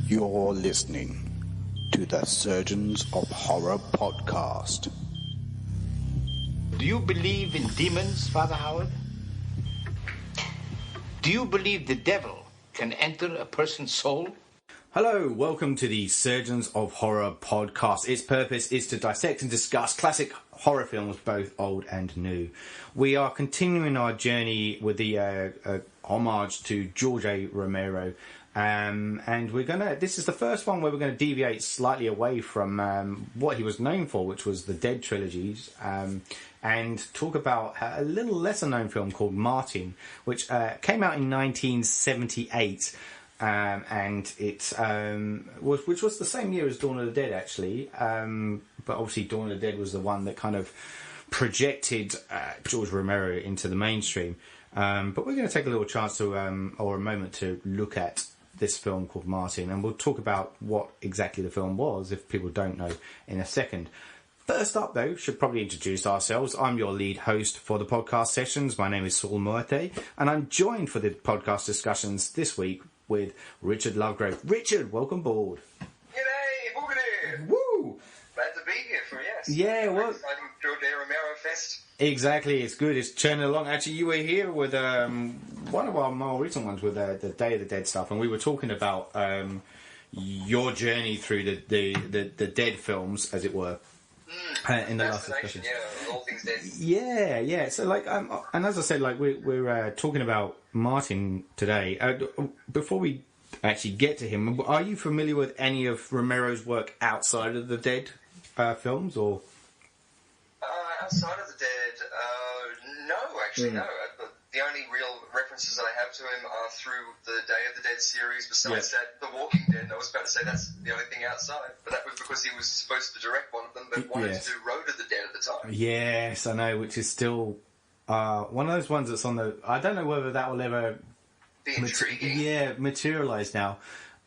You're listening to the Surgeons of Horror podcast. Do you believe in demons, Father Howard? Do you believe the devil can enter a person's soul? Hello, welcome to the Surgeons of Horror podcast. Its purpose is to dissect and discuss classic horror films, both old and new. We are continuing our journey with the homage to George Romero. And this is the first one where we're going to deviate slightly away from what he was known for, which was the Dead trilogies, and talk about a little lesser known film called Martin, which came out in 1978. And it which was the same year as Dawn of the Dead, actually. But obviously Dawn of the Dead was the one that kind of projected George Romero into the mainstream. But we're going to take a little chance to, or a moment to look at this film called Martin, and we'll talk about what exactly the film was, if people don't know, in a second. First up, though, should probably introduce ourselves. I'm your lead host for the podcast sessions. My name is Saul Muerte, and I'm joined for the podcast discussions this week with Richard Lovegrove. Richard, welcome aboard. G'day, boogity! Woo! Glad to be here for yes. Yeah, well, exciting George Romero Fest. Exactly, it's good. It's churning along. Actually, you were here with one of our more recent ones with the Day of the Dead stuff, and we were talking about your journey through the Dead films, as it were. In the last discussion, yeah, all things dead. Yeah. So, and as I said, we're talking about Martin today. Before we actually get to him, are you familiar with any of Romero's work outside of the Dead films, or outside of the Dead? No, actually, no. The only real references that I have to him are through the Day of the Dead series. Besides that, The Walking Dead. I was about to say that's the only thing outside, but that was because he was supposed to direct one of them, but wanted to do Road of the Dead at the time. Yes, I know, which is still one of those ones that's on the. I don't know whether that will ever be intriguing. Materialise now.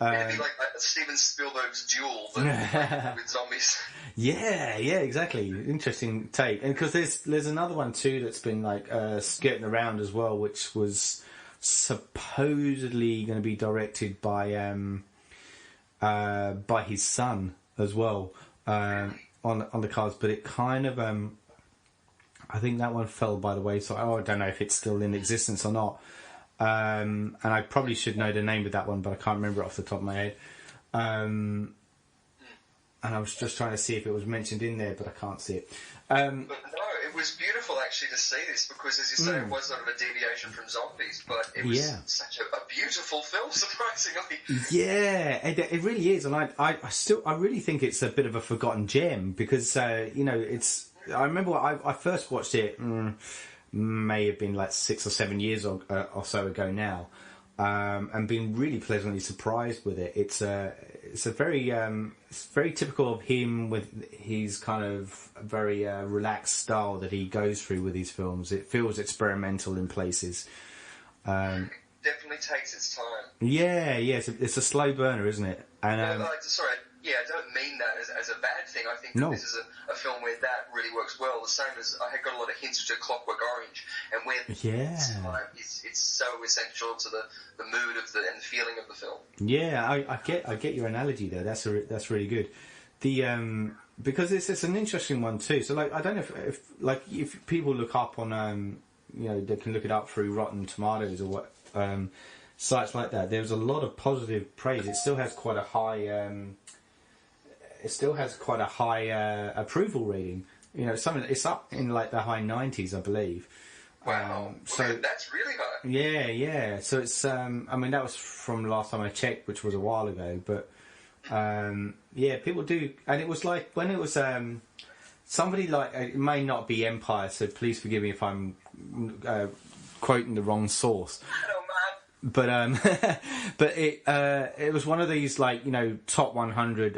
It'd be like Steven Spielberg's Duel, but with zombies. Yeah, exactly. Interesting take. And because there's another one too that's been skirting around as well, which was supposedly going to be directed by his son as well on the cards, but it kind of I think that one fell by the way. So I don't know if it's still in existence or not. And I probably should know the name of that one, but I can't remember it off the top of my head. And I was just trying to see if it was mentioned in there, but I can't see it. But no, it was beautiful actually to see this because, as you say, it was sort of a deviation from zombies, but it was such a beautiful film, surprisingly. Yeah, it really is, and I really think it's a bit of a forgotten gem because it's. I remember I first watched it. May have been 6 or 7 years or so ago now, and been really pleasantly surprised with it. It's a very it's very typical of him with his kind of very relaxed style that he goes through with his films. It feels experimental in places. It definitely takes its time. Yeah, it's a slow burner, isn't it? And I don't mean that as a bad thing. I think that this is a film where that really works well. The same as I had got a lot of hints to Clockwork Orange, and where it's so essential to the mood of and the feeling of the film. Yeah, I get your analogy there. That's really good. The because it's an interesting one too. So I don't know if people look up on they can look it up through Rotten Tomatoes or what sites like that. There's a lot of positive praise. It still has quite a high. Approval rating. It's up in the high 90s, I believe. Wow, so that's really high. Yeah. So it's that was from last time I checked, which was a while ago. But people do, and it was when it was somebody it may not be Empire, so please forgive me if I'm quoting the wrong source. But but it was one of these top 100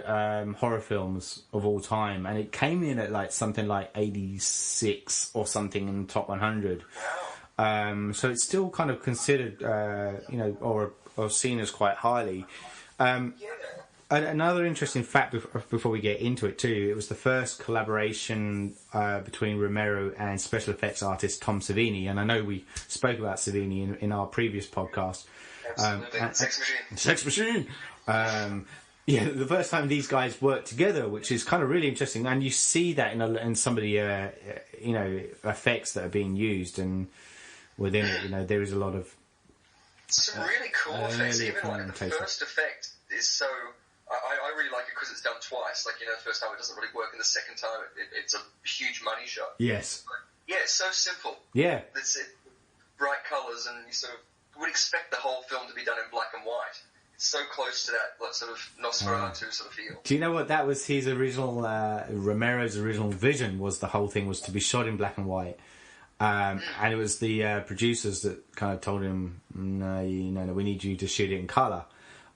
horror films of all time, and it came in at something like 86 or something in the top 100. Wow. So it's still kind of considered or seen as quite highly. Another interesting fact before we get into it too, it was the first collaboration between Romero and special effects artist Tom Savini, and I know we spoke about Savini in our previous podcast. Absolutely. Sex machine. Sex machine. Yeah, the first time these guys work together, which is kind of really interesting, and you see that in some of the effects that are being used, and within it, there is a lot of some really cool effects. Even like the first effect is so. I really like it because it's done twice. Like, the first time it doesn't really work, and the second time it's a huge money shot. Yes. But, yeah, it's so simple. Yeah. It's bright colours, and you sort of would expect the whole film to be done in black and white. It's so close to that like, sort of Nosferatu sort of feel. Do you know what that was? His original Romero's original vision was the whole thing was to be shot in black and white. And it was the producers that kind of told him, no, we need you to shoot it in colour.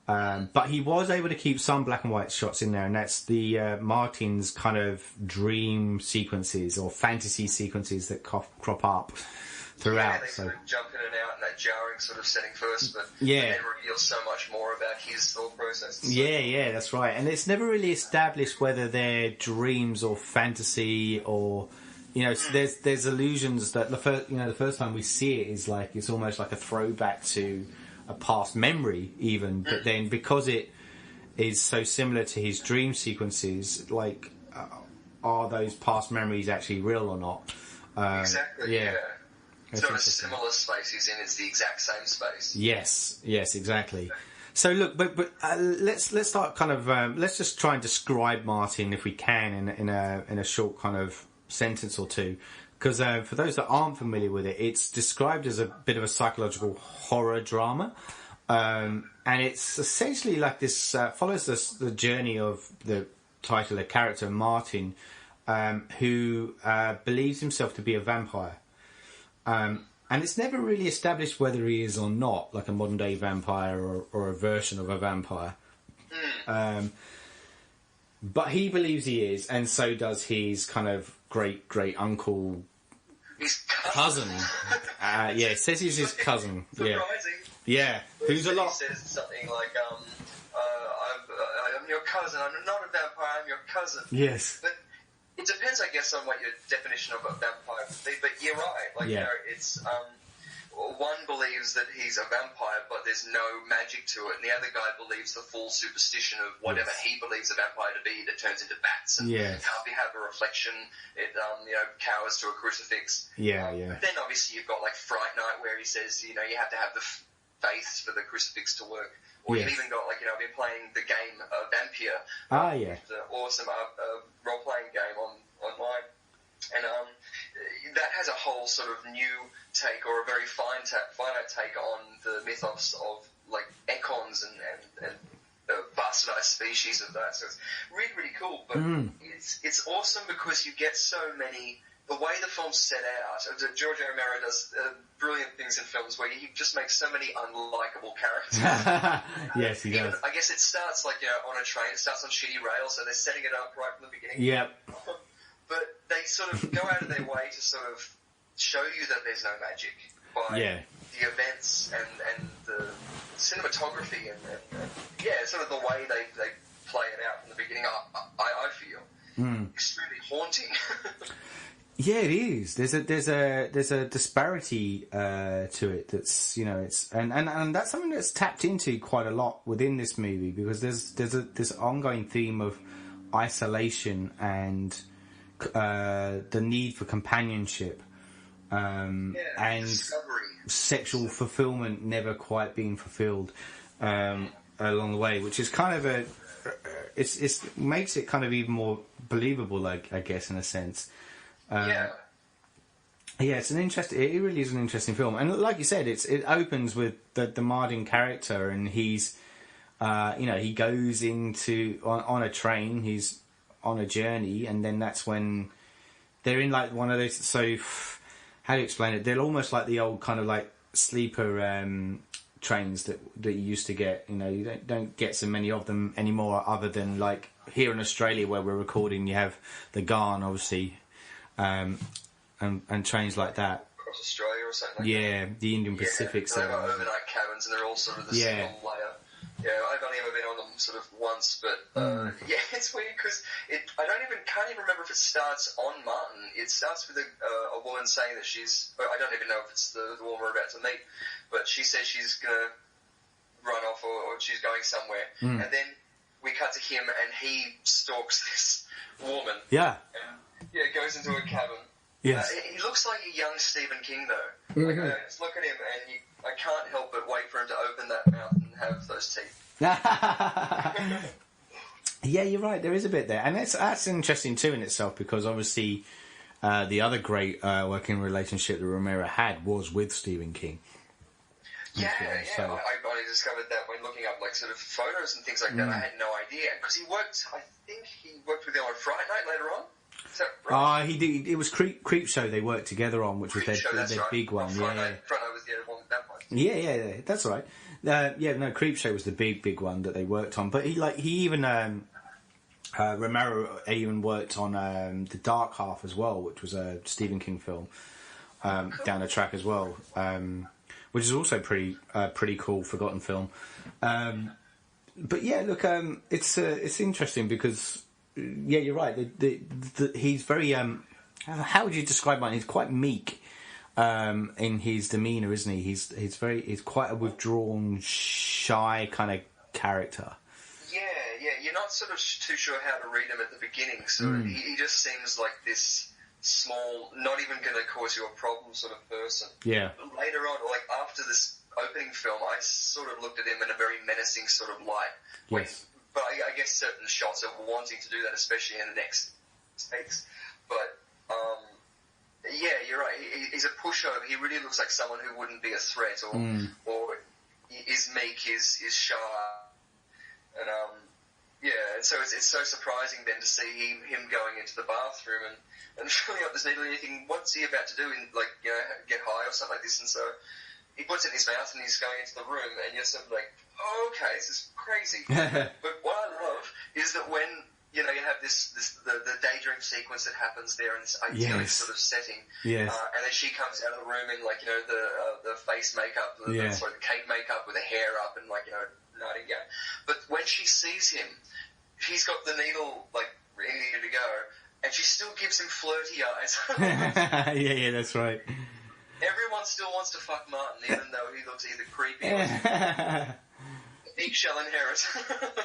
But he was able to keep some black and white shots in there, and that's the Martin's kind of dream sequences or fantasy sequences that crop up throughout. Yeah, they sort of jump in and out in that jarring sort of setting first, but yeah, then reveals so much more about his thought process. Yeah, that's right. And it's never really established whether they're dreams or fantasy or... there's illusions that the first time we see it is like it's almost like a throwback to a past memory, even. But then because it is so similar to his dream sequences, like, are those past memories actually real or not? Exactly. Yeah. It's not a similar space he's in; it's the exact same space. Yes, exactly. So look, but let's start kind of let's just try and describe Martin if we can in a short kind of sentence or two, because for those that aren't familiar with it, it's described as a bit of a psychological horror drama, and it's essentially like this follows the journey of the titular character Martin, who believes himself to be a vampire, and it's never really established whether he is or not, like a modern day vampire or a version of a vampire. But he believes he is, and so does his kind of great uncle, his cousin. It says he's his cousin. Surprising. Yeah. Who's a lot. He says something like, "I'm your cousin. I'm not a vampire. I'm your cousin." Yes. But it depends, I guess, on what your definition of a vampire would be. But you're right. Like, it's one believes that he's a vampire, but there's no magic to it, and the other guy believes the full superstition of whatever he believes a vampire to be that turns into bats and can't have a reflection. It cowers to a crucifix. Then obviously you've got like Fright Night, where he says you have to have the faith for the crucifix to work. Or you've even got like I've been playing the game Vampire. It's an awesome role playing game online. And that has a whole sort of new take, or a very finite take on the mythos of like econs and bastardized species of that. So it's really, really cool. But it's awesome because you get so many. The way the film's set out, George Romero does brilliant things in films where he just makes so many unlikable characters. Yes, he does. I guess it starts like on a train. It starts on shitty rails, so they're setting it up right from the beginning. Yep. But they sort of go out of their way to sort of show you that there's no magic by the events and the cinematography and sort of the way they play it out from the beginning. I feel extremely haunting. Yeah, it is. There's a disparity to it that's it's and that's something that's tapped into quite a lot within this movie, because there's this ongoing theme of isolation and the need for companionship, and discovery. Sexual fulfillment never quite being fulfilled along the way, which is kind of it makes it kind of even more believable, I guess, in a sense. It's an interesting. It really is an interesting film, and like you said, it opens with the Martin character, and he's, he goes into on a train. He's on a journey, and then that's when they're in like one of those. So, how do you explain it? They're almost like the old kind of like sleeper trains that you used to get. You don't get so many of them anymore, other than like here in Australia where we're recording. You have the Garn, obviously. And trains like that. Across Australia or something like that? The Indian Pacific. They've got overnight cabins, and they're all sort of the single layer. I've only ever been on them sort of once, but it's weird because I can't even remember if it starts on Martin. It starts with a woman saying that I don't even know if it's the woman we're about to meet, but she says she's gonna run off or she's going somewhere. And then we cut to him and he stalks this woman. Yeah. And, goes into a cabin. Yes. He looks like a young Stephen King, though. Like, I just look at him and I can't help but wait for him to open that mouth and have those teeth. Yeah, you're right. There is a bit there, and that's interesting too in itself, because obviously the other great working relationship that Romero had was with Stephen King. Yeah. So. I only discovered that when looking up like sort of photos and things like that. I had no idea because I think he worked with them on Fright Night later on. Is that right? He did. It was Creep Show they worked together on, which was their right. big one. Fright Night was the other one with that one. Yeah, that's right. Creep Show was the big one that they worked on. But he even Romero even worked on The Dark Half as well, which was a Stephen King film down the track as well, which is also pretty cool, forgotten film. But yeah, look, it's interesting because you're right. He's very how would you describe him? He's quite meek. In his demeanour, isn't he? He's quite a withdrawn, shy kind of character. Yeah. You're not sort of too sure how to read him at the beginning, so he just seems like this small, not even going to cause you a problem sort of person. Yeah. But later on, like after this opening film, I sort of looked at him in a very menacing sort of light. Yes. But I guess certain shots are wanting to do that, especially in the next takes. But yeah, you're right. He's a pushover. He really looks like someone who wouldn't be a threat, or is meek, is shy, and and so it's so surprising then to see him going into the bathroom and filling up this needle. And you think, what's he about to do? Get high or something like this? And so he puts it in his mouth and he's going into the room, and you're sort of like, oh, okay, this is crazy. But what I love is that when you have the daydream sequence that happens there in this idyllic sort of setting. Yes. And then she comes out of the room in the face makeup, the cake makeup with the hair up and nightingale. But when she sees him, he's got the needle ready to go, and she still gives him flirty eyes. yeah, that's right. Everyone still wants to fuck Martin, even though he looks either creepy or eggshell inherit.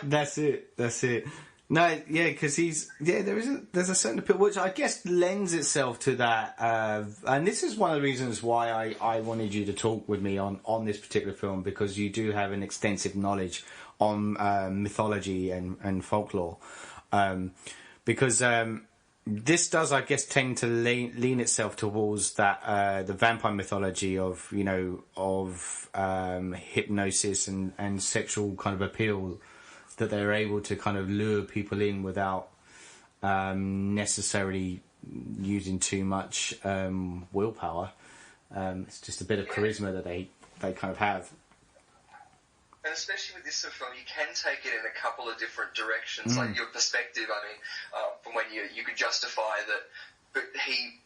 That's it. No, yeah, because there's a certain appeal which I guess lends itself to that, and this is one of the reasons why I wanted you to talk with me on this particular film, because you do have an extensive knowledge on mythology and folklore, because this does, I guess, tend to lean itself towards that the vampire mythology of hypnosis and sexual kind of appeal, that they're able to kind of lure people in without necessarily using too much willpower. It's just a bit of charisma that they kind of have. And especially with this sort of film, you can take it in a couple of different directions. Like your perspective, from when you could justify that, but he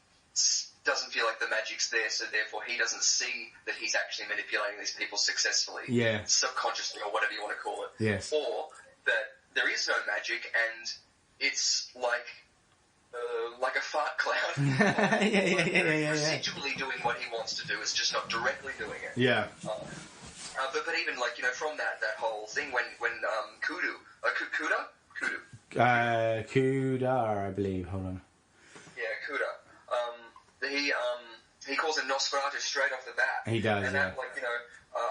doesn't feel like the magic's there, so therefore he doesn't see that he's actually manipulating these people successfully, subconsciously, or whatever you want to call it. Yes. Or that there is no magic and it's like a fart cloud. Residually doing what he wants to do, it's just not directly doing it. Yeah. But even from that whole thing when Kudu, Kudar, I believe. Hold on. Yeah, Kuda. He calls him Nosferatu straight off the bat. He does, and that,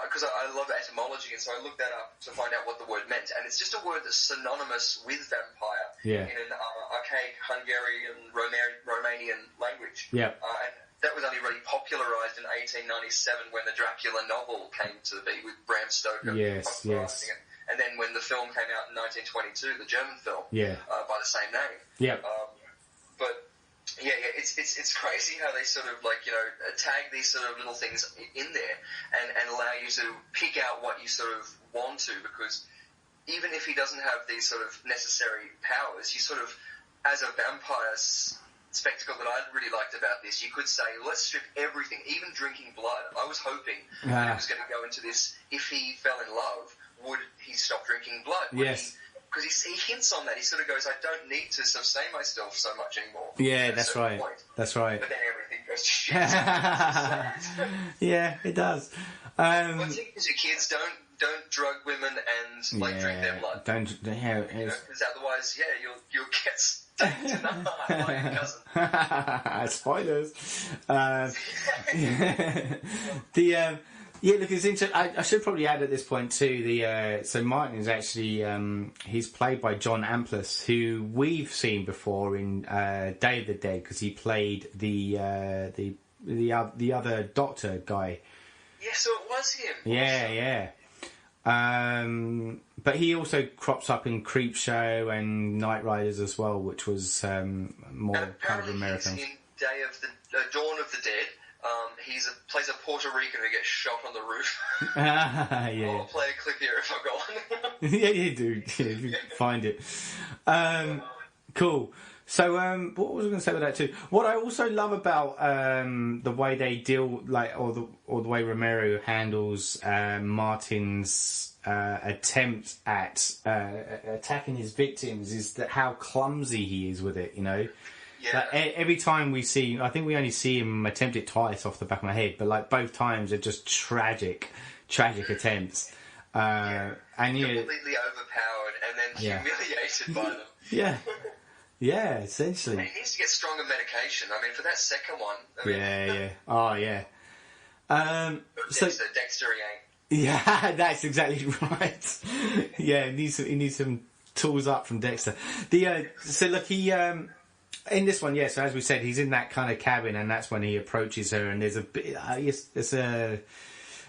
because I love etymology, and so I looked that up to find out what the word meant, and it's just a word that's synonymous with vampire in an archaic Hungarian Romanian language. Yeah. And that was only really popularised in 1897 when the Dracula novel came to be with Bram Stoker. Yes. And then when the film came out in 1922, the German film, by the same name. Yeah. But it's crazy how they sort of tag these sort of little things in there and allow you to pick out what you sort of want to, because even if he doesn't have these sort of necessary powers, you sort of, as a vampire spectacle that I really liked about this, you could say, let's strip everything, even drinking blood. I was hoping that he was going to go into this, if he fell in love, would he stop drinking blood? Yes. Because he hints on that. He sort of goes, I don't need to sustain myself so much anymore. Yeah, that's right. That's right. But then everything goes to shit. Yeah, it does. I think as your kids, don't drug women and like drink their blood. Don't. Yeah, because otherwise, you'll get stabbed in the heart by your cousin. Spoilers. Look, it's interesting. I should probably add at this point too. So Martin is actually he's played by John Amplas, who we've seen before in Day of the Dead, because he played the other doctor guy. Yeah, so it was him. Yeah. But he also crops up in Creepshow and Night Riders as well, which was more kind of American. In Dawn of the Dead. He plays a Puerto Rican who gets shot on the roof. Yeah. I'll play a clip here if I've got one. Yeah, you do. Yeah, if you find it. Cool. So, what was I going to say about that too? What I also love about the way they deal, or the way Romero handles Martin's attempt at attacking his victims is that how clumsy he is with it. You know. Yeah. Like, every time we see, I think we only see him attempt it twice off the back of my head, but like both times are just tragic attempts. And completely overpowered and then humiliated by them. Yeah, essentially. He needs to get stronger medication. I mean, for that second one. Oh, yeah. Dexter he ain't. Yeah, that's exactly right. Yeah, he needs some tools up from Dexter. So look, he. In this one, so as we said, he's in that kind of cabin, and that's when he approaches her, and there's a bit,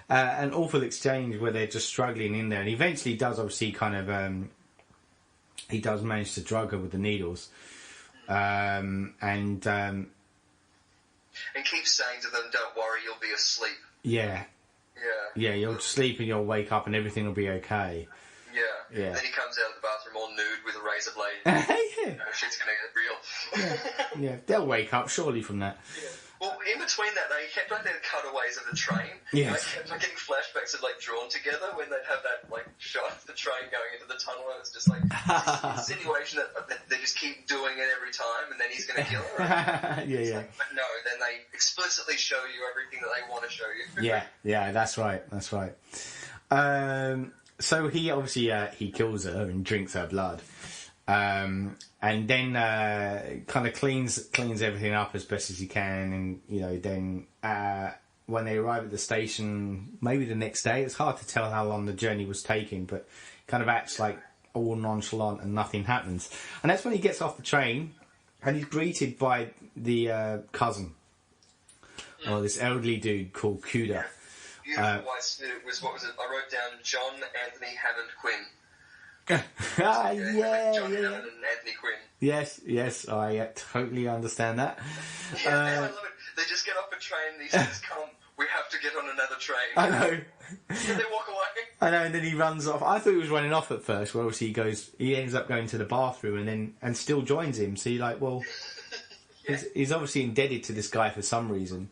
an awful exchange where they're just struggling in there, and eventually does obviously kind of, he does manage to drug her with the needles, and keeps saying to them, "Don't worry, you'll be asleep." Yeah, you'll sleep and you'll wake up and everything will be okay. Yeah. Then he comes out of the bathroom all nude with a razor blade. Shit's gonna get real. Yeah, they'll wake up surely from that. Yeah. Well, in between that, though, he kept like the cutaways of the train. Yes. Kept getting flashbacks of like drawn together when they'd have that like shot of the train going into the tunnel, and it's just like this insinuation that they just keep doing it every time, and then he's gonna kill her. Yeah. But no, then they explicitly show you everything that they want to show you. Yeah, that's right. So he obviously he kills her and drinks her blood, and then kind of cleans everything up as best as he can, and then when they arrive at the station, maybe the next day, it's hard to tell how long the journey was taking, but kind of acts like all nonchalant and nothing happens, and that's when he gets off the train and he's greeted by the cousin, or this elderly dude called Cuda. Beautiful white suit was, what was it? I wrote down John Anthony Hammond Quinn. John Hammond and Anthony Quinn. Yes, I totally understand that. Yeah, I love it. They just get off a train and he says, "Come, we have to get on another train." I know. And they walk away. I know, and then he runs off. I thought he was running off at first, where obviously he ends up going to the bathroom and still joins him. So you're like, well, he's obviously indebted to this guy for some reason.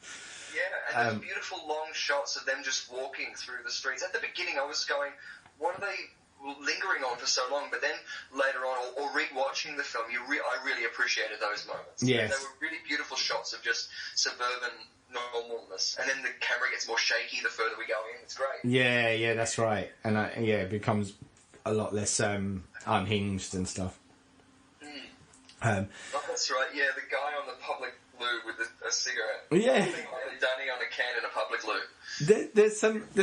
Yeah, and those beautiful long shots of them just walking through the streets. At the beginning, I was going, what are they lingering on for so long? But then later on, or re-watching the film, I really appreciated those moments. Yes. They were really beautiful shots of just suburban normalness. And then the camera gets more shaky the further we go in. It's great. Yeah, that's right. And it becomes a lot less unhinged and stuff. That's right. Yeah, the guy on the public loo with a cigarette. Yeah. Dunny on a can in a public loo. There's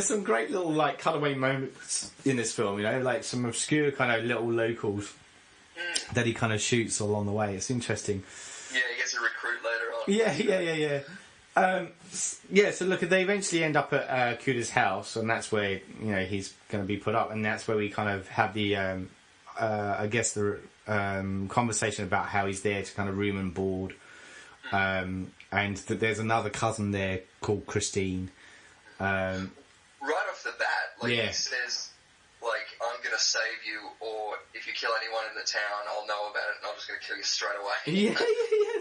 some great little like cutaway moments in this film, like some obscure kind of little locals that he kind of shoots along the way. It's interesting. Yeah, he gets a recruit later on. Yeah. So look, they eventually end up at Cuda's house, and that's where he's going to be put up, and that's where we kind of have the I guess the conversation about how he's there to kind of room and board. And that there's another cousin there called Christine. Right off the bat, he says, I'm going to save you, or if you kill anyone in the town, I'll know about it, and I'm just going to kill you straight away. Yeah,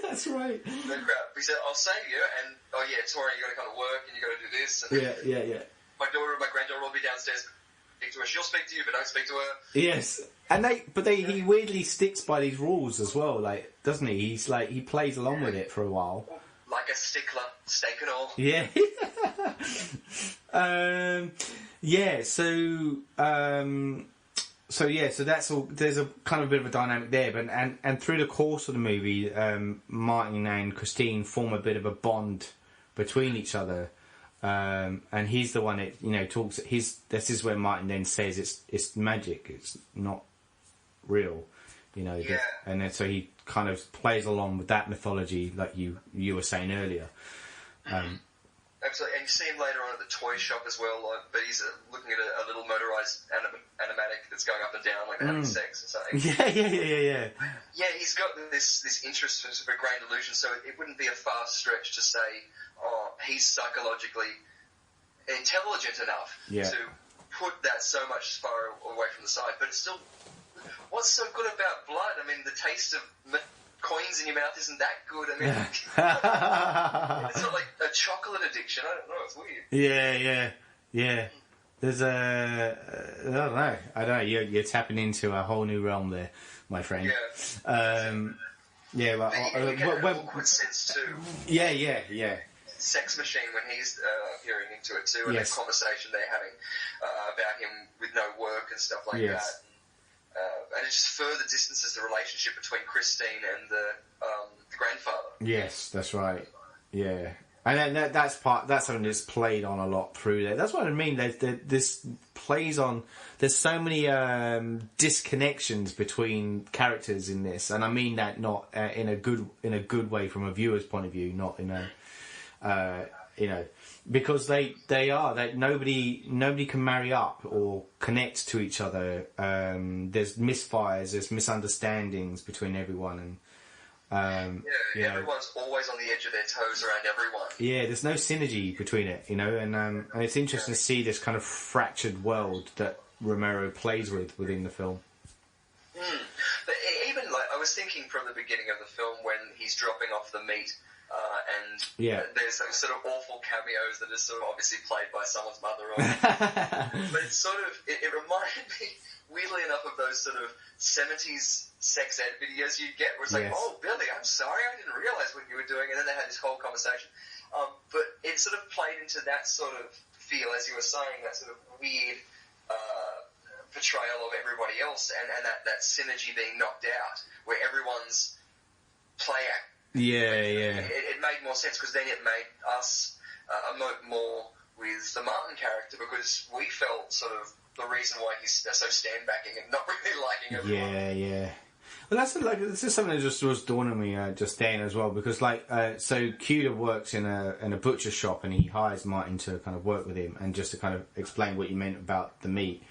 that's right. No crap. He said, I'll save you, and, tomorrow you got to come to work, and you got to do this. And Yeah. My granddaughter will be downstairs. Speak to her. She'll speak to you, but don't speak to her. Yes, and he weirdly sticks by these rules as well, doesn't he? He's he plays along with it for a while. like a stickler, steak and all. Yeah. So that's all. There's a kind of a bit of a dynamic there, but and through the course of the movie, Martin and Christine form a bit of a bond between each other, and he's the one that talks. This is where Martin then says it's magic. It's not real, Yeah. And then so he kind of plays along with that mythology, like you were saying earlier. Absolutely, and you see him later on at the toy shop as well, but he's looking at a little motorised animatic that's going up and down, like having sex or something. Yeah. Yeah, he's got this interest for grand illusion, so it wouldn't be a far stretch to say, he's psychologically intelligent enough to put that so much far away from the side. But it's still, what's so good about blood? I mean, the taste of coins in your mouth isn't that good. I mean, it's not like a chocolate addiction. I don't know. It's weird. Yeah. There's I don't know. You're tapping into a whole new realm there, my friend. Yeah. Well, you get an awkward sense too. Yeah. Sex Machine, when he's peering into it too, and the conversation they're having about him with no work and stuff like that. And it just further distances the relationship between Christine and the grandfather. Yes, that's right. Yeah. And then that's something that's played on a lot through there. That's what I mean. This plays on. There's so many disconnections between characters in this, and I mean that not in a good way from a viewer's point of view, not in a because they nobody can marry up or connect to each other. There's misfires, there's misunderstandings between everyone, and everyone's always on the edge of their toes around everyone. Yeah, there's no synergy between it, and it's interesting to see this kind of fractured world that Romero plays within the film. But even I was thinking from the beginning of the film when he's dropping off the meat. There's those sort of awful cameos that are sort of obviously played by someone's mother. But it's sort of, it reminded me, weirdly enough, of those sort of 70s sex ed videos you'd get where it's like, oh, Billy, I'm sorry, I didn't realise what you were doing. And then they had this whole conversation. But it sort of played into that sort of feel, as you were saying, that sort of weird portrayal of everybody else and that synergy being knocked out where everyone's play act. It made more sense because then it made us emote more with the Martin character because we felt sort of the reason why he's so stand-backing and not really liking everyone. Yeah. Well, this is something that just was dawning on me just then as well because so Cuda works in a butcher shop and he hires Martin to kind of work with him and just to kind of explain what he meant about the meat.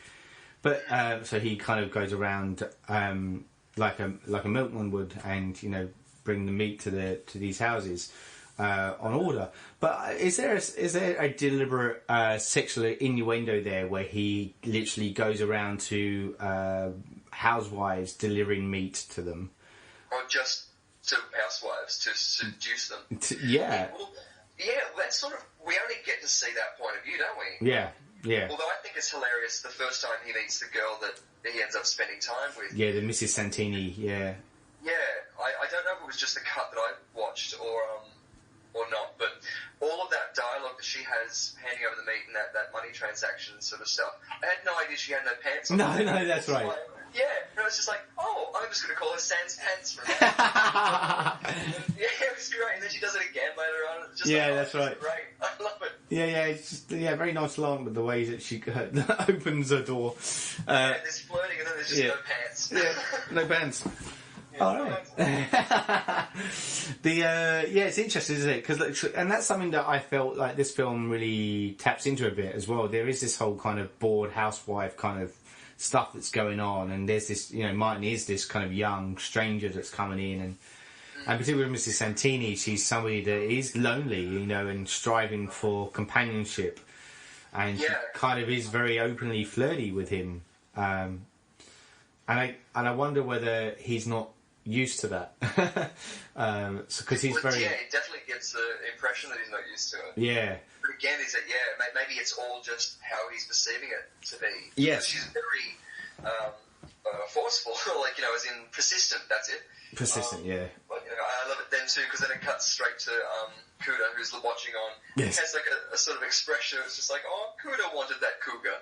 But so he kind of goes around like a milkman would and bring the meat to these houses on order. But is there a deliberate sexual innuendo there where he literally goes around to housewives delivering meat to them? Or just to housewives to seduce them? That's sort of, we only get to see that point of view, don't we? Yeah. Although I think it's hilarious the first time he meets the girl that he ends up spending time with. Yeah, the Mrs. Santini, Yeah, I don't know if it was just the cut that I watched or not, but all of that dialogue that she has handing over the meat and that money transaction sort of stuff, I had no idea she had no pants on. No, that's right. And I was just like, I'm just going to call her Sans Pants from now. It was great. And then she does it again later on. It's just that's right. Great. I love it. It's just, very nice along with the way that she opens her door. There's flirting and then there's just no pants. No pants. All right. It's interesting, isn't it? And that's something that I felt like this film really taps into a bit as well. There is this whole kind of bored housewife kind of stuff that's going on, and there's this, Martin is this kind of young stranger that's coming in, and particularly with Mrs. Santini, she's somebody that is lonely, and striving for companionship, and she kind of is very openly flirty with him, and I wonder whether he's not used to that, because he's very. Yeah, it definitely gets the impression that he's not used to it. Yeah. But again, is that maybe it's all just how he's perceiving it to be. Yes. She's very forceful, like, as in persistent. That's it. Persistent, yeah. But, I love it then too, because then it cuts straight to Cuda, who's watching on. Yes. It has like a sort of expression. It's just like, oh, Cuda wanted that cougar.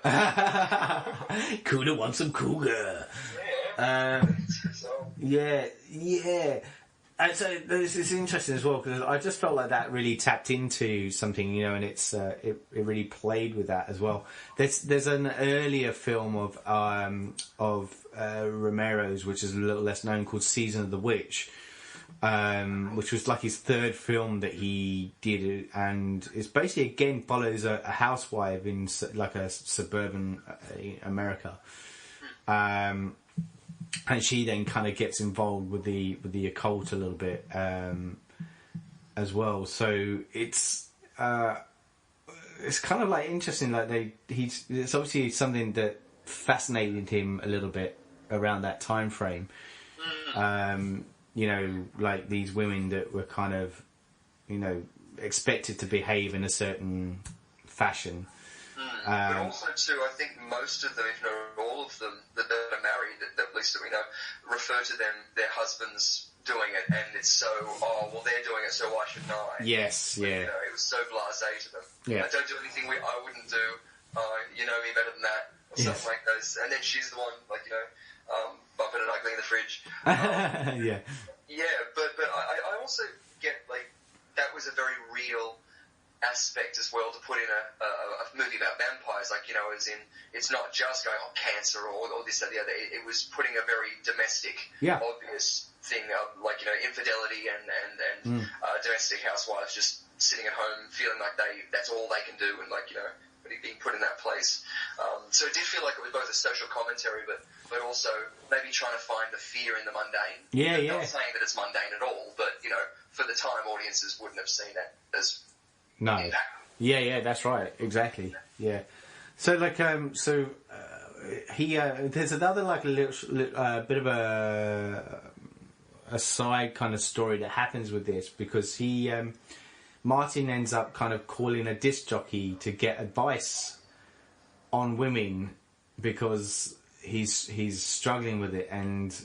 Cuda wants some cougar. Yeah. Yeah. And so this is interesting as well, because I just felt like that really tapped into something, and it's it really played with that as well. There's an earlier film of Romero's, which is a little less known, called Season of the Witch, which was like his third film that he did, and it's basically again follows a housewife in like a suburban America. And she then kind of gets involved with the occult a little bit as well. So it's kind of like interesting. Like it's obviously something that fascinated him a little bit around that time frame. Like these women that were kind of, expected to behave in a certain fashion. But also, too, I think most of them, if not all of them, that are married, at least that we know, refer to their husbands doing it, and it's so, they're doing it, so why shouldn't I? Yes, yeah. It was so blasé to them. Yeah. I don't do anything I wouldn't do. You know me better than that, or something like those. And then she's the one, bumping an ugly in the fridge. Yeah. Yeah, but I also get, that was a very real aspect as well to put in a movie about vampires, as in, it's not just going on cancer or this or the other. It was putting a very domestic, obvious thing, infidelity and domestic housewives just sitting at home feeling like that's all they can do, and being put in that place. So it did feel like it was both a social commentary, but also maybe trying to find the fear in the mundane. Yeah. Not saying that it's mundane at all, but for the time, audiences wouldn't have seen it as. No. Yeah, that's right. Exactly. Yeah. So he there's another a little bit of a side kind of story that happens with this, because Martin ends up kind of calling a disc jockey to get advice on women, because he's struggling with it, and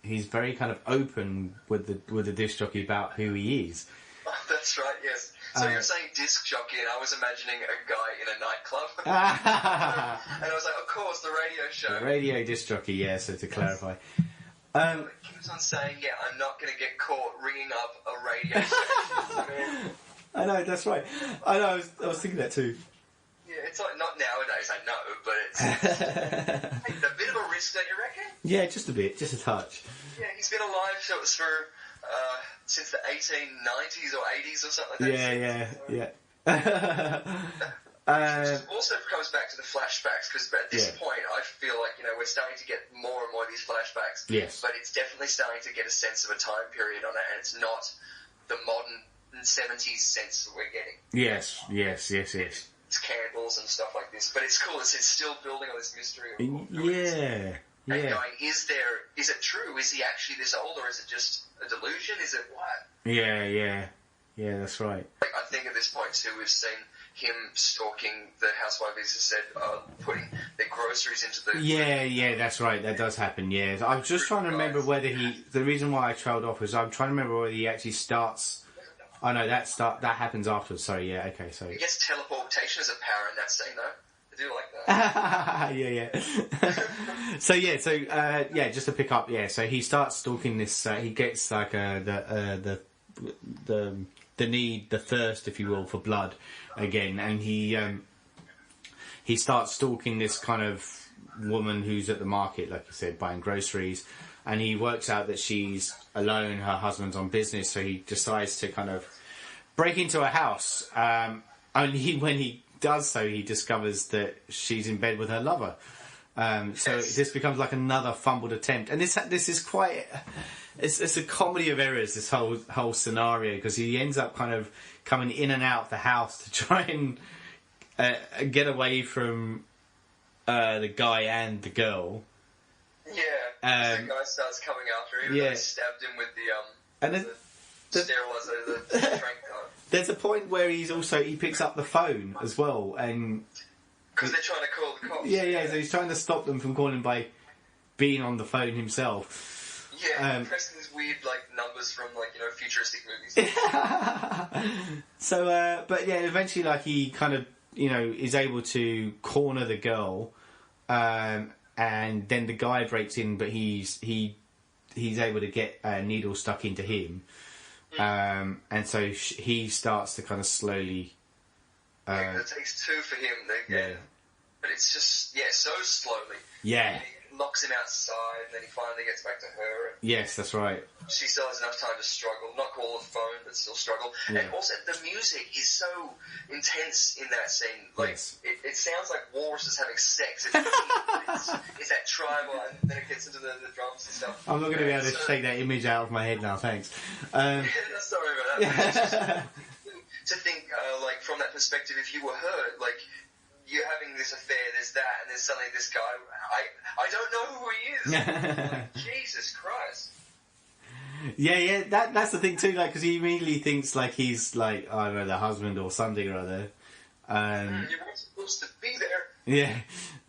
he's very kind of open with the disc jockey about who he is. Oh, that's right. Yes. So you're saying disc jockey, and I was imagining a guy in a nightclub. And I was like, of course, the radio show. The radio disc jockey, yeah, so to clarify. It keeps on saying, I'm not going to get caught ringing up a radio station. I know, that's right. I know, I was thinking that too. Yeah, it's like, not nowadays, I know, but it's a bit of a risk, don't you reckon? Yeah, just a bit, just a touch. Yeah, he's been alive since the 1890s or 80s or something like that. Yeah. Also comes back to the flashbacks, because at this point I feel like we're starting to get more and more of these flashbacks. Yes. But it's definitely starting to get a sense of a time period on it, and it's not the modern 70s sense that we're getting. Yes. It's candles and stuff like this, but it's cool. It's still building on this mystery. And going, is it true? Is he actually this old, or is it just a delusion? Is it what? Yeah, that's right. I think at this point too, we've seen him stalking the housewife, as I said, putting their groceries into the... Yeah, that's right. That does happen, yeah. I'm just trying to remember whether the reason why I trailed off was I'm trying to remember whether he actually starts... Oh, no, that happens afterwards. Sorry, yeah, okay, so... I guess teleportation is a power in that scene, though. I do like that. Yeah. Just to pick up, so he starts stalking this, he gets like the thirst, if you will, for blood again, and he starts stalking this kind of woman who's at the market, like I said, buying groceries, and he works out that she's alone, her husband's on business, so he decides to kind of break into her house, only when he does so, he discovers that she's in bed with her lover. So this becomes like another fumbled attempt, and this is quite. It's a comedy of errors. This whole scenario, because he ends up kind of coming in and out of the house to try and get away from the guy and the girl. Yeah, the guy starts coming after him. They stabbed him with the sterilizer, the trank gun. There's a point where he picks up the phone as well, and because they're trying to call the cops. Yeah. So he's trying to stop them from calling by being on the phone himself. Yeah, pressing these weird numbers from futuristic movies. So, but yeah, eventually, he kind of is able to corner the girl, and then the guy breaks in, but he's able to get a needle stuck into him, and so he starts to kind of slowly. It takes two for him. But it's just so slowly. Yeah. He knocks him outside, and then he finally gets back to her. Yes, that's right. She still has enough time to struggle, not call the phone, but still struggle. Yeah. And also, the music is so intense in that scene. Yes. It sounds like walruses having sex. It's that tribal, and then it gets into the drums and stuff. I'm not going to be able to take that image out of my head now, thanks. Sorry about that. To think, from that perspective, if you were her, you're having this affair, there's that, and there's suddenly this guy. I don't know who he is. Jesus Christ. Yeah, that's the thing too. Because he immediately thinks he's I don't know, the husband or something or other. You weren't supposed to be there. Yeah,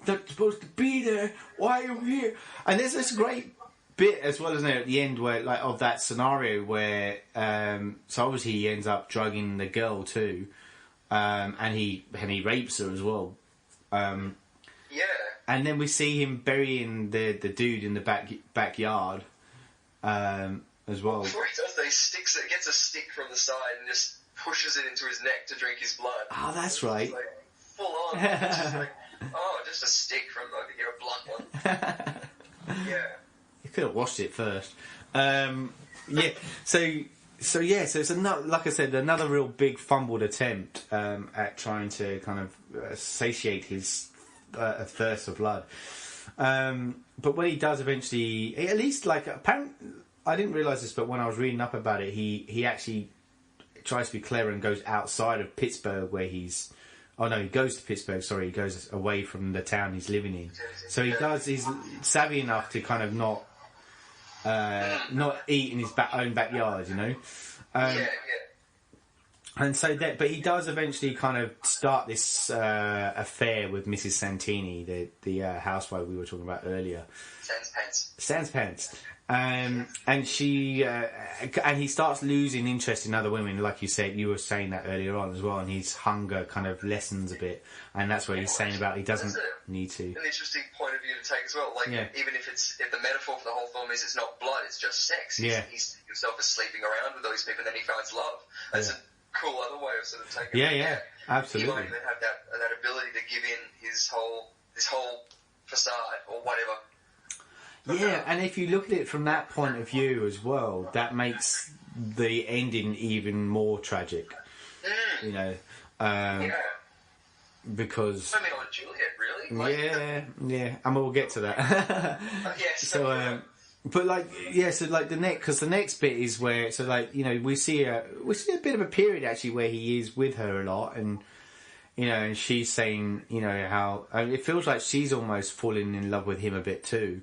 not supposed to be there. Why are you here? And there's this great bit as well, isn't there, at the end where of that scenario where so obviously he ends up drugging the girl too. And he rapes her as well. Yeah. And then we see him burying the dude in the backyard as well. Before he does that, he gets a stick from the side and just pushes it into his neck to drink his blood. Oh, that's right. Full on. It's just just a stick from a blunt one. Yeah. You could have washed it first. Yeah. So it's another, like I said, another real big fumbled attempt at trying to kind of satiate his thirst for blood. But when he does eventually, at least apparently, I didn't realise this, but when I was reading up about it, he actually tries to be clever and goes outside of Pittsburgh where he's. Oh no, he goes to Pittsburgh. Sorry, he goes away from the town he's living in. So he's savvy enough to kind of not eat in his own backyard, And so but he does eventually kind of start this affair with Mrs. Santini, the housewife we were talking about earlier. Sans Pants. And she and he starts losing interest in other women, like you said. You were saying that earlier on as well, and his hunger kind of lessens a bit, and that's what he's saying about he doesn't need to. An interesting point of view to take as well. Even if the metaphor for the whole film is it's not blood, it's just sex. He himself is sleeping around with all these people, and then he finds love. That's a cool other way of sort of taking it. Yeah, absolutely. He might even have that ability to give in this whole facade or whatever. Yeah, and if you look at it from that point of view as well, that makes the ending even more tragic. Because Romeo and Juliet, really? Yeah, and we'll get to that. Yes. But the next bit is where we see a bit of a period actually where he is with her a lot, and and she's saying how it feels like she's almost falling in love with him a bit too.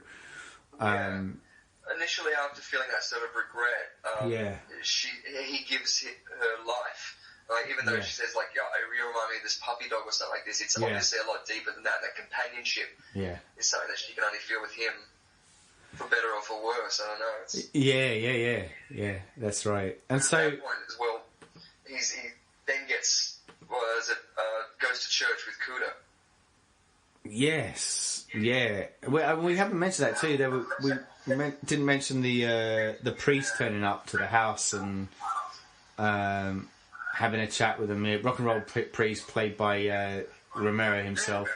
Initially, after feeling that sort of regret, he gives her life. Even though she says you remind me of this puppy dog or something like this, it's obviously a lot deeper than that. That companionship is something that she can only feel with him, for better or for worse. I don't know. Yeah. That's right. And at so that point as well, he then gets goes to church with Kuda. Yes, yeah. We haven't mentioned that too. We didn't mention the priest turning up to the house and having a chat with him. Rock and roll priest played by Romero himself.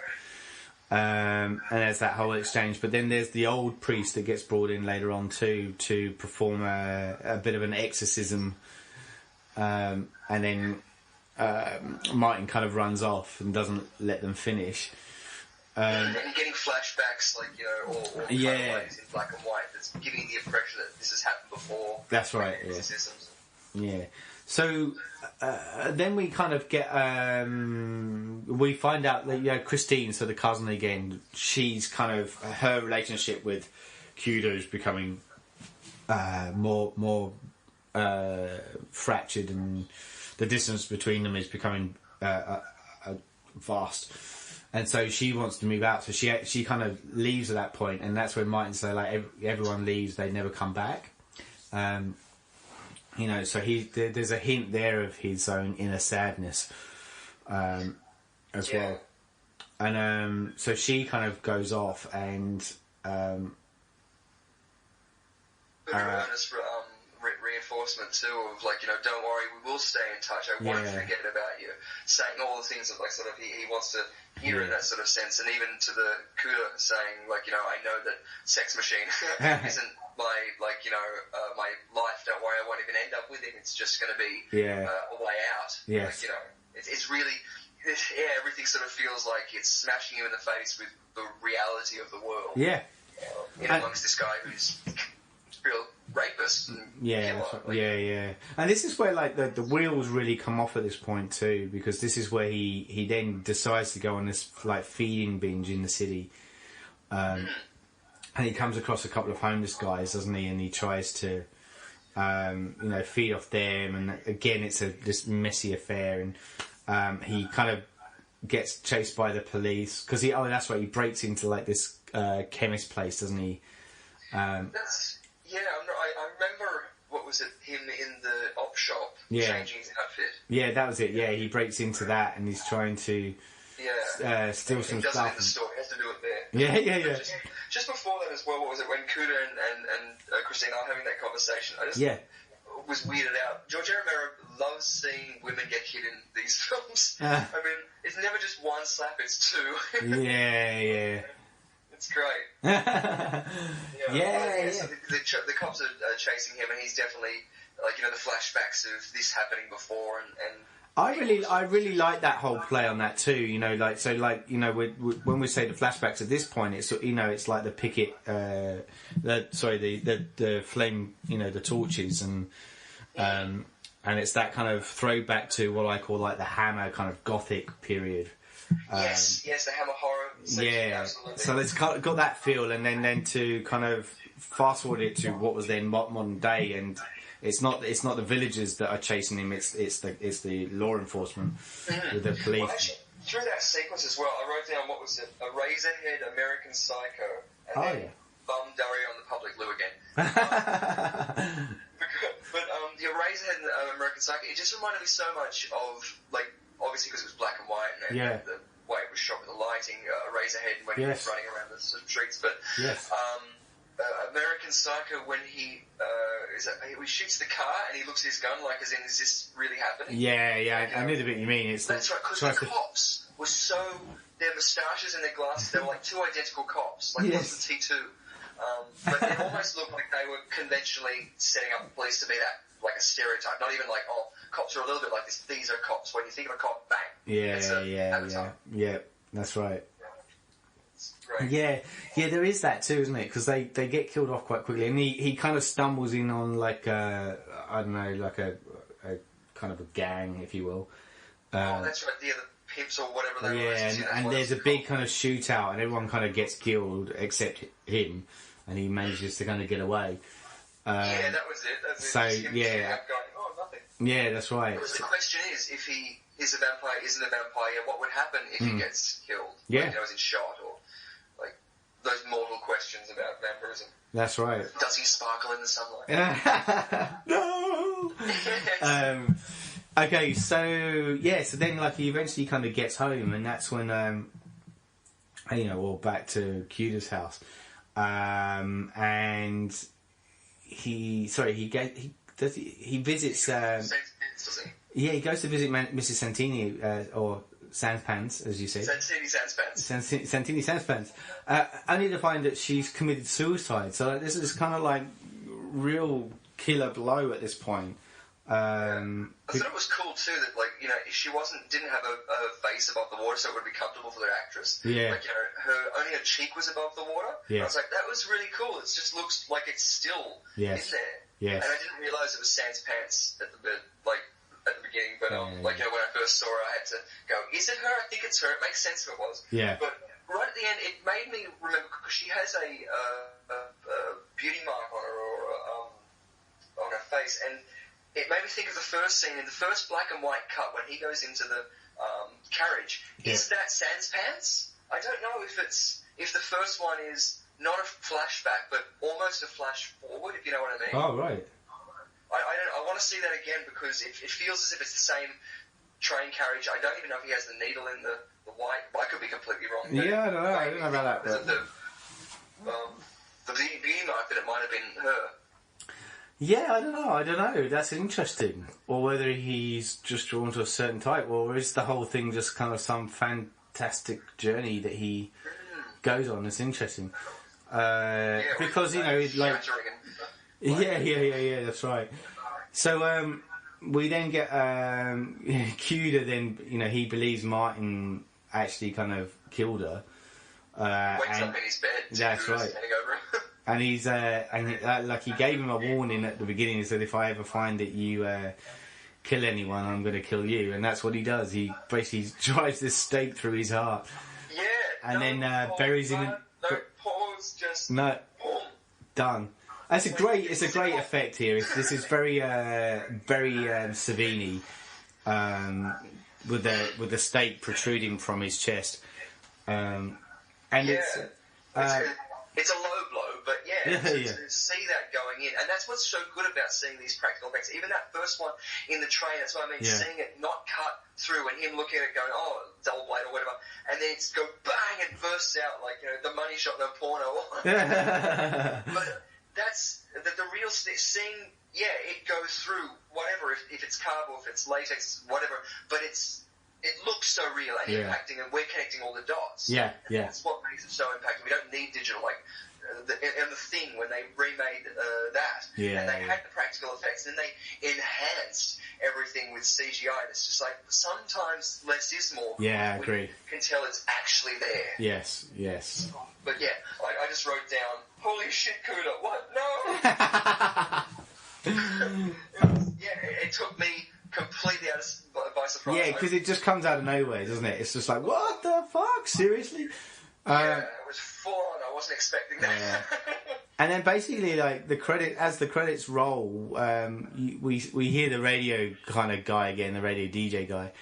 And there's that whole exchange. But then there's the old priest that gets brought in later on too to perform a bit of an exorcism. And then Martin kind of runs off and doesn't let them finish. And getting flashbacks, or in black and white, that's giving the impression that this has happened before. That's right. Yeah. So then we kind of get we find out that Christine, so the cousin again, she's kind of her relationship with Kuda is becoming more fractured, and the distance between them is becoming vast. And so she wants to move out, so she kind of leaves at that point, and that's when Martin says, like, everyone leaves, they never come back. You know, so there's a hint there of his own inner sadness as well. And so she kind of goes off, and earnest reinforcement too of, like, you know, don't worry, we will stay in touch. I won't forget about you. Saying all the things that, like, sort of he wants to hear in that sort of sense, and even to the Cuda saying, like, you know, I know that Sex Machine isn't my, like, you know, my life. Don't worry, I won't even end up with him. It's just going to be a way out. Like, you know, it's really, everything sort of feels like it's smashing you in the face with the reality of the world. Yeah. Amongst this guy who's real rapist and killer. And this is where, like, the wheels really come off at this point too, because this is where he then decides to go on this, like, feeding binge in the city, and he comes across a couple of homeless guys, doesn't he, and he tries to you know, feed off them, and again it's this messy affair, and he kind of gets chased by the police because that's right, he breaks into, like, this chemist place, doesn't he? I remember, what was it, him in the op shop changing his outfit. Yeah, that was it. Yeah, he breaks into that and he's trying to steal some stuff. He does it in the store. He has to do it there. Yeah. Just before that as well, what was it, when Cuda and Christine are having that conversation, I just was weirded out. George Romero loves seeing women get hit in these films. I mean, it's never just one slap, it's two. Yeah. It's great. So the cops are chasing him, and he's definitely, like, you know, the flashbacks of this happening before, and I really like that whole play on that too. You know, like, so, like, you know, when we say the flashbacks at this point, it's, you know, it's like the picket, the flame, you know, the torches, and it's that kind of throwback to what I call, like, the Hammer kind of gothic period. Yes, the Hammer horror section, absolutely. So it's got that feel, and then to kind of fast forward it to what was then modern day, and it's not the villagers that are chasing him; it's the law enforcement with the police. Well, actually, through that sequence as well, I wrote down, what was it, a Razorhead, American Psycho, and then Bum Durry on the Public Loo again. But the Razorhead and American Psycho, it just reminded me so much of, like, obviously because it was black and white, and the way it was shot with the lighting, Razorhead when he was running around the streets, but American Psycho, when he shoots the car and he looks at his gun, like, as in, is this really happening? I know the bit you mean. That's right, because the cops were so, their moustaches and their glasses, they were like two identical cops, like it was the T2. But they almost looked like they were conventionally setting up the police to be that, like, a stereotype, not even like, cops are a little bit like this. These are cops. When you think of a cop, bang. Yeah, that's right. Right. Yeah, there is that too, isn't it? Because they get killed off quite quickly, and he kind of stumbles in on, like, I don't know, like a kind of a gang, if you will. That's right. The pimps or whatever they were. And there's a big kind of shootout, and everyone kind of gets killed except him, and he manages to kind of get away. That was it. That's it. Going, nothing. Yeah, that's right. Because the question is, if he is a vampire, isn't a vampire, what would happen if he gets killed? Yeah. Like, you know, is he shot, or, like, those mortal questions about vampirism. That's right. Does he sparkle in the sunlight? No! Okay, so then, like, he eventually kind of gets home, and that's when, you know, we're back to Cuda's house. And he visits. He goes to visit Mrs. Santini, or Sanspans, as you say. Santini Sanspans. Only to find that she's committed suicide. So, like, this is kind of like real killer blow at this point. I thought it was cool too that, like, you know, she didn't have a face above the water, so it would be comfortable for the actress. Yeah. Like, you know, only her cheek was above the water. Yeah. I was like, that was really cool. It just looks like it's still in there. Yes. And I didn't realise it was Sans Pants at the beginning, but like, you know, when I first saw her, I had to go, is it her? I think it's her. It makes sense if it was. Yeah. But right at the end, it made me remember, because she has a beauty mark on her, or on her face, and it made me think of the first scene, in the first black and white cut, when he goes into the carriage. Is that Sans Pants? I don't know if the first one is not a flashback, but almost a flash forward, if you know what I mean. Oh, right. I want to see that again because it feels as if it's the same train carriage. I don't even know if he has the needle in the white. I could be completely wrong. Yeah, I don't know. I don't know about that. But... The mark that it might have been her. Yeah, I don't know. That's interesting. Or whether he's just drawn to a certain type, or is the whole thing just kind of some fantastic journey that he goes on? It's interesting. Because, you know, like... Yeah, that's right. So, we then get Cuda then, you know, he believes Martin actually kind of killed her. Wakes up in his bed. That's right. And he's like he gave him a warning at the beginning. He said, "If I ever find that you kill anyone, I'm going to kill you." And that's what he does. He basically drives this stake through his heart. Yeah. And then buries him. No pause. Just no. Boom. Done. It's a great effect here. This is very Savini, with the stake protruding from his chest, and it's a low blow, but to see that going in, and that's what's so good about seeing these practical effects. Even that first one in the train, that's what I mean, seeing it not cut through and him looking at it going, oh, double blade or whatever, and then it's go bang and bursts out like, you know, the money shot, no porno. But that's the real scene. Yeah, it goes through whatever, if it's cardboard, if it's latex, whatever, but it looks so real and impacting, and we're connecting all the dots. Yeah. That's what makes it so impacting. We don't need digital, like and the Thing, when they remade that, and they had the practical effects, and they enhanced everything with CGI. And it's just like, sometimes less is more. Yeah, I agree. Can tell it's actually there. Yes. But yeah, I just wrote down, holy shit, Cuda, what? No! It took me completely by surprise. Yeah, because it just comes out of nowhere, doesn't it? It's just like, what the fuck? Seriously? Yeah, it was full on. I wasn't expecting that. Yeah. And then basically, like, as the credits roll, we hear the radio kind of guy again, the radio DJ guy,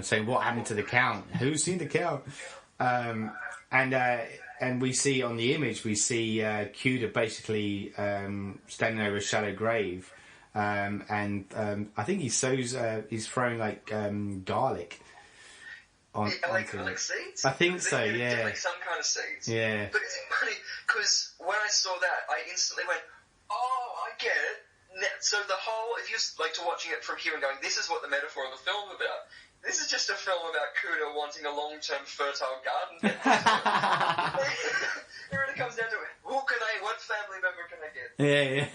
saying, "What happened to the Count? Who's seen the Count?" And we see on the image, we see Cuda basically standing over a shallow grave. And I think he's throwing like garlic like seeds? I think so, yeah. Like some kind of seeds. Yeah. But it's funny, because when I saw that, I instantly went, oh, I get it. So the whole, if you're like to watching it from here and going, this is what the metaphor of the film's about. This is just a film about Cuda wanting a long-term fertile garden. It really comes down to it. What family member can I get? Yeah.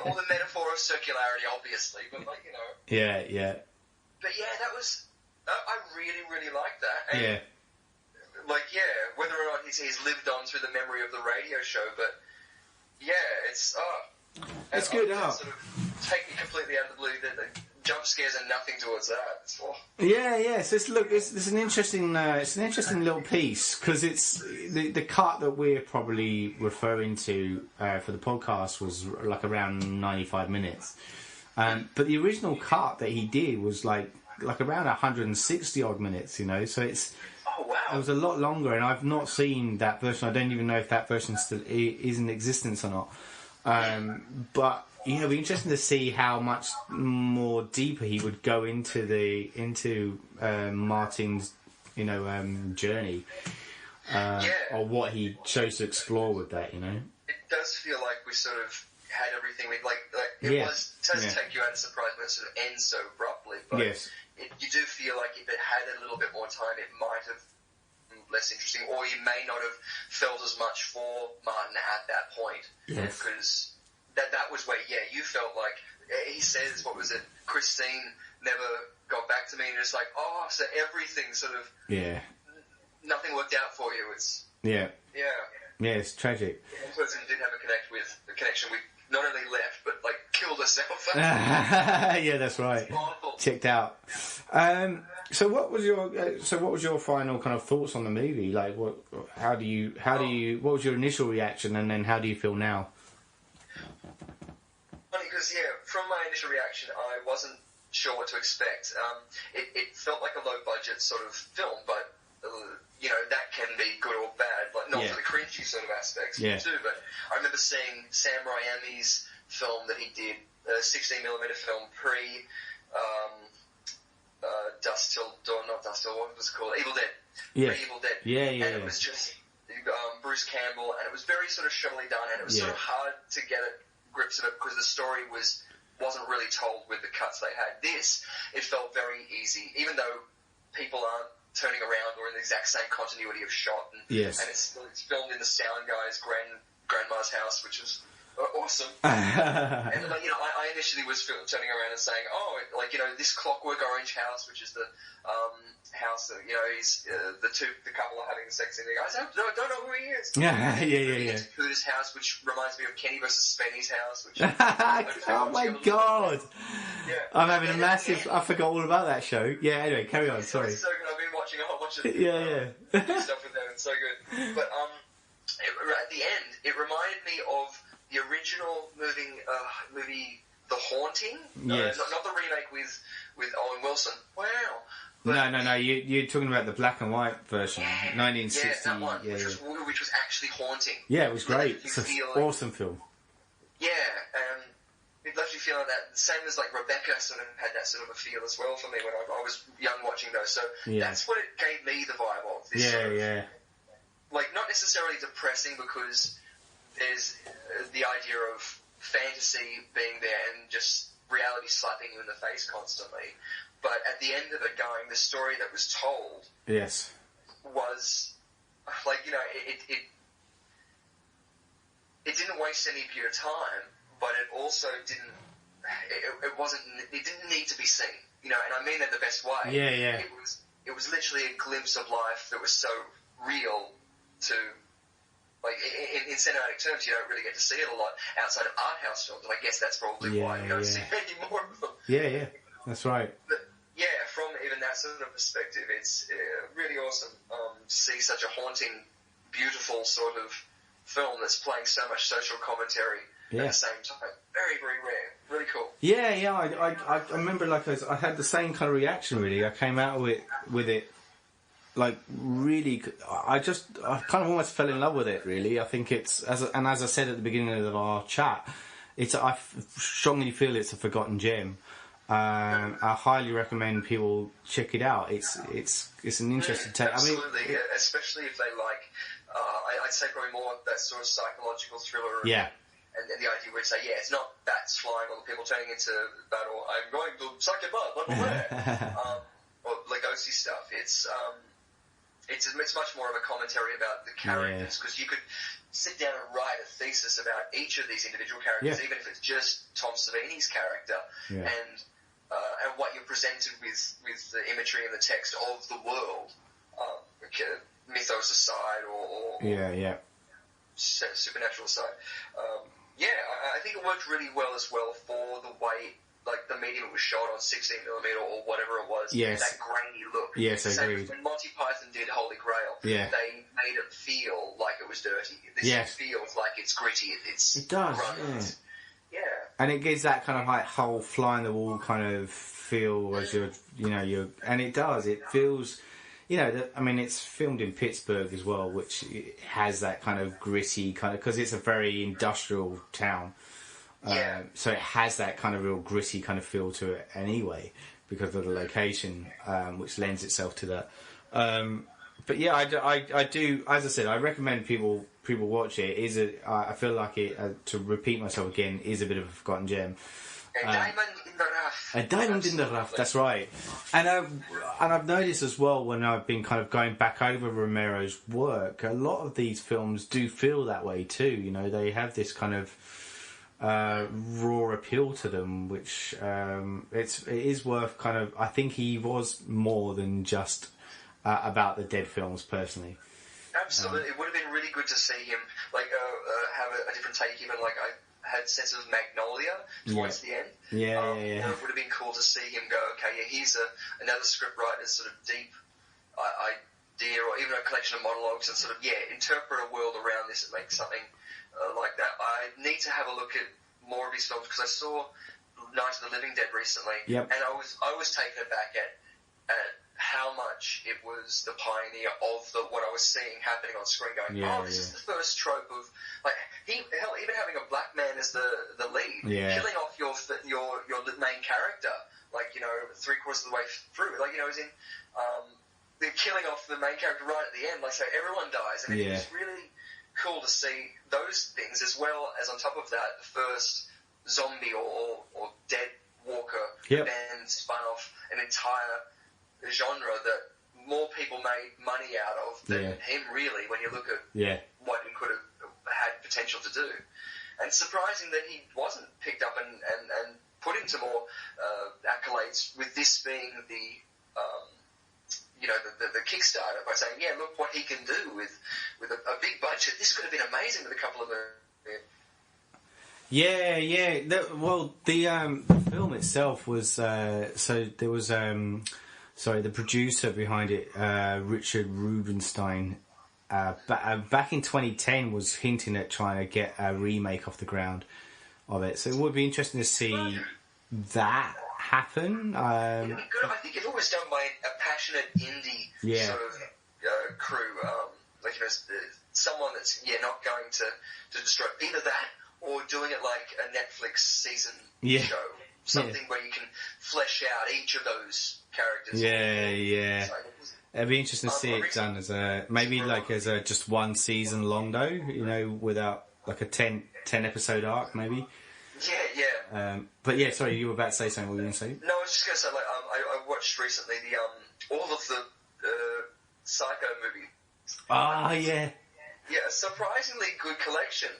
All the metaphor of circularity, obviously, but like, you know. Yeah. But yeah, that was, I really, really liked that. And whether or not he's lived on through the memory of the radio show, but yeah, it's good. Sort of take me completely out of the blue. The jump scares and nothing towards that. Yeah. So it's an interesting little piece, because it's the cut that we're probably referring to for the podcast was like around 95 minutes, but the original cut that he did was like around 160 odd minutes. You know, so it's. Oh, wow. It was a lot longer, and I've not seen that version. I don't even know if that version still is in existence or not. But it'd be interesting to see how much more deeper he would go into Martin's, journey, or what he chose to explore with that. You know, it does feel like we sort of had everything. Does take you out of surprise when it sort of ends so abruptly. But yes. You do feel like if it had a little bit more time, it might have been less interesting, or you may not have felt as much for Martin at that point. Yes. Because that was where, you felt like, he says, what was it, Christine never got back to me, and it's like, so everything sort of, nothing worked out for you. It's, yeah, it's tragic. One person did have a connection with, not only left, but like killed herself. Yeah, that's right. Checked out. So what was your final kind of thoughts on the movie? Like, what was your initial reaction, and then how do you feel now? Funny, because from my initial reaction, I wasn't sure what to expect. It felt like a low-budget sort of film, but that can be good or bad. Like not for the cringy sort of aspects too. But I remember seeing Sam Raimi's film that he did, a 16mm film pre Dust Till Dawn, not Dust Till, what was it called? Evil Dead. Yeah. Pre-Evil Dead. Yeah. And it was just Bruce Campbell, and it was very sort of shoddily done, and it was sort of hard to get at grips of it because the story wasn't really told with the cuts they had. This, it felt very easy, even though people aren't turning around or in the exact same continuity of shot, and it's filmed in the sound guy's grandma's house, which is awesome. And I initially was turning around and saying, this Clockwork Orange house, which is the house that he's the couple are having sex in. The guys don't know who he is. Yeah. Cooter's house, which reminds me of Kenny versus Spenny's house. Which oh my god! Yeah. I'm having a massive. I forgot all about that show. Yeah. Anyway, carry on. Sorry. It's so good. I've been watching a whole bunch of stuff with them. It's so good. But at the end, it reminded me of the original movie The Haunting. Yes. Not the remake with Owen Wilson. Wow. But no. You're talking about the black and white version, 1960. Yeah, that one, which was actually haunting. Yeah, it was great. It's an awesome film. Yeah, it left you feeling that. Same as like Rebecca sort of had that sort of a feel as well for me when I was young watching those. So that's what it gave me the vibe of. This sort of, like not necessarily depressing because there's the idea of fantasy being there and just reality slapping you in the face constantly. But at the end of it going, the story that was told was like, it didn't waste any of your time, but it also didn't need to be seen, and I mean that the best way. Yeah. It was literally a glimpse of life that was so real to, like, in cinematic terms, you don't really get to see it a lot outside of art house films, and I guess that's probably why you don't see many more of them. Yeah, that's right. But, from even that sort of perspective, it's really awesome to see such a haunting, beautiful sort of film that's playing so much social commentary at the same time. Very, very rare. Really cool. Yeah. I remember I had the same kind of reaction. Really, I came out with it. Like really, I kind of almost fell in love with it. Really, I think it's as I said at the beginning of our chat, I strongly feel it's a forgotten gem. I highly recommend people check it out. It's an interesting take. Absolutely, I mean, especially if they like. I'd say probably more that sort of psychological thriller. And the idea where you say, it's not bats flying or people turning into battle. I'm going to suck your butt. Blah blah blah. Or like ghosty stuff. It's much more of a commentary about the characters because you could sit down and write a thesis about each of these individual characters, even if it's just Tom Savini's character, and what you're presented with the imagery and the text of the world, mythos aside or supernatural aside. I think it worked really well as well for the way, like the medium it was shot on 16mm or whatever it was. Yes. That grainy look. Yes, I agree. When Monty Python did Holy Grail, they made it feel like it was dirty. This feels like it's gritty. It does. Grunt. Yeah. And it gives that kind of like whole fly in the wall kind of feel as you're, and it does. It feels, it's filmed in Pittsburgh as well, which has that kind of gritty kind of, because it's a very industrial town. So it has that kind of real gritty kind of feel to it anyway, because of the location, which lends itself to that. But yeah, I do, as I said, I recommend people watch it. I feel like it, to repeat myself again, is a bit of a forgotten gem. A diamond in the rough. A diamond in the rough, that's right. And I've noticed as well when I've been kind of going back over Romero's work, a lot of these films do feel that way too. They have this kind of raw appeal to them, which it is worth kind of. I think he was more than just about the Dead films, personally. Absolutely, it would have been really good to see him have a different take. Even like I had a sense of Magnolia towards the end. It would have been cool to see him go, okay, here's another scriptwriter's sort of deep idea, or even a collection of monologues, and sort of interpret a world around this and make something like that. I need to have a look at more of his films because I saw Night of the Living Dead recently, Yep. and I was taken aback at how much it was the pioneer of what I was seeing happening on screen. Going, this is the first trope of even having a black man as the lead, killing off your main character, like 3/4 of the way through, as in they're killing off the main character right at the end, like so everyone dies, and it's really cool to see those things as well as on top of that the first zombie or dead walker then spun off an entire genre that more people made money out of than him, really, when you look at what he could have had potential to do. And surprising that he wasn't picked up and put into more accolades, with this being the Kickstarter, by saying, look what he can do with a big budget. This could have been amazing with a couple of The film itself was so there was the producer behind it, Richard Rubenstein, back in 2010 was hinting at trying to get a remake off the ground of it. So it would be interesting to see that happen. It'd be good. I think if it was done by a passionate indie sort of crew, someone that's not going to destroy either that or doing it like a Netflix season show. Something where you can flesh out each of those characters. So, it'd be interesting to see it done as a just one season long though, without like a 10 episode arc maybe. But sorry, you were about to say something. What were you going to say? No, I was just going to say, I watched recently all of the Psycho movies. Yeah, a surprisingly good collection,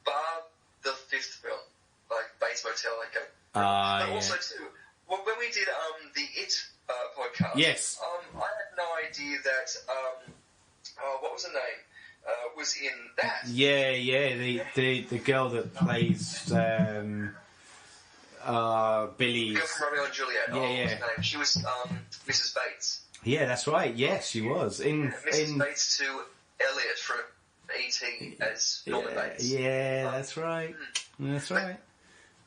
bar the fifth film, like Bates Motel, but also too, when we did the It podcast, I had no idea that what was her name was in that. The girl that plays Billy. Girl from Romeo and Juliet. What was her name? She was Mrs. Bates. Yeah, that's right. Yes, she was in Mrs. Bates to Elliot from E.T. as Norman Bates. That's right. That's right.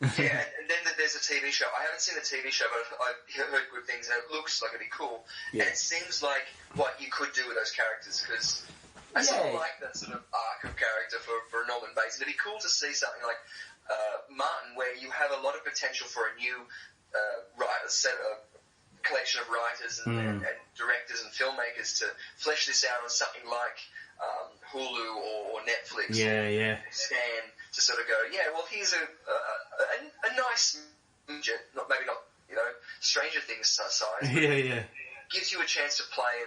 And then there's a TV show. I haven't seen the TV show, but I've heard good things, and it looks like it'd be cool. And it seems like what you could do with those characters, because I sort of like that sort of arc of character for Norman Bates. It'd be cool to see something like Martin, where you have a lot of potential for a new collection of writers and directors and filmmakers to flesh this out on something like Hulu or Netflix or Stan, to sort of go, here's a nice budget, maybe not Stranger Things size. Gives you a chance to play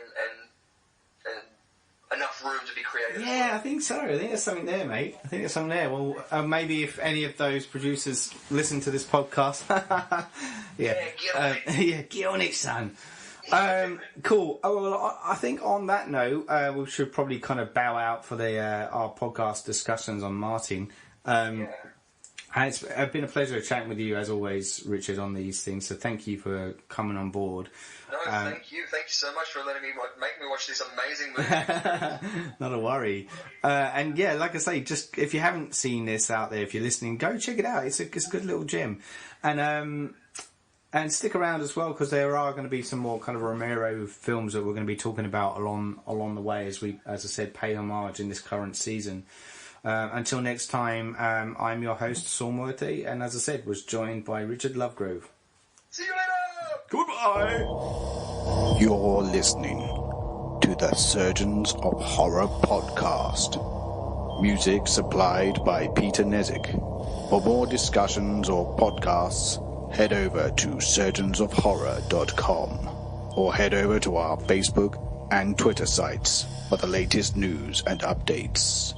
and enough room to be creative. I think so. I think there's something there, mate. I think there's something there. Well, maybe if any of those producers listen to this podcast, get on it, son. Cool. Well, I think on that note, we should probably kind of bow out for our podcast discussions on Martin. It's been a pleasure chatting with you, as always, Richard, on these things. So thank you for coming on board. No, thank you. Thank you so much for letting me make me watch this amazing movie. Not a worry. And like I say, just if you haven't seen this out there, if you're listening, go check it out. It's a good little gem. And stick around as well, because there are going to be some more kind of Romero films that we're going to be talking about along the way as I said, pay homage in this current season. Until next time, I'm your host, Saul Muerte, and as I said, was joined by Richard Lovegrove. See you later! Goodbye! You're listening to the Surgeons of Horror podcast. Music supplied by Peter Nezik. For more discussions or podcasts, head over to surgeonsofhorror.com or head over to our Facebook and Twitter sites for the latest news and updates.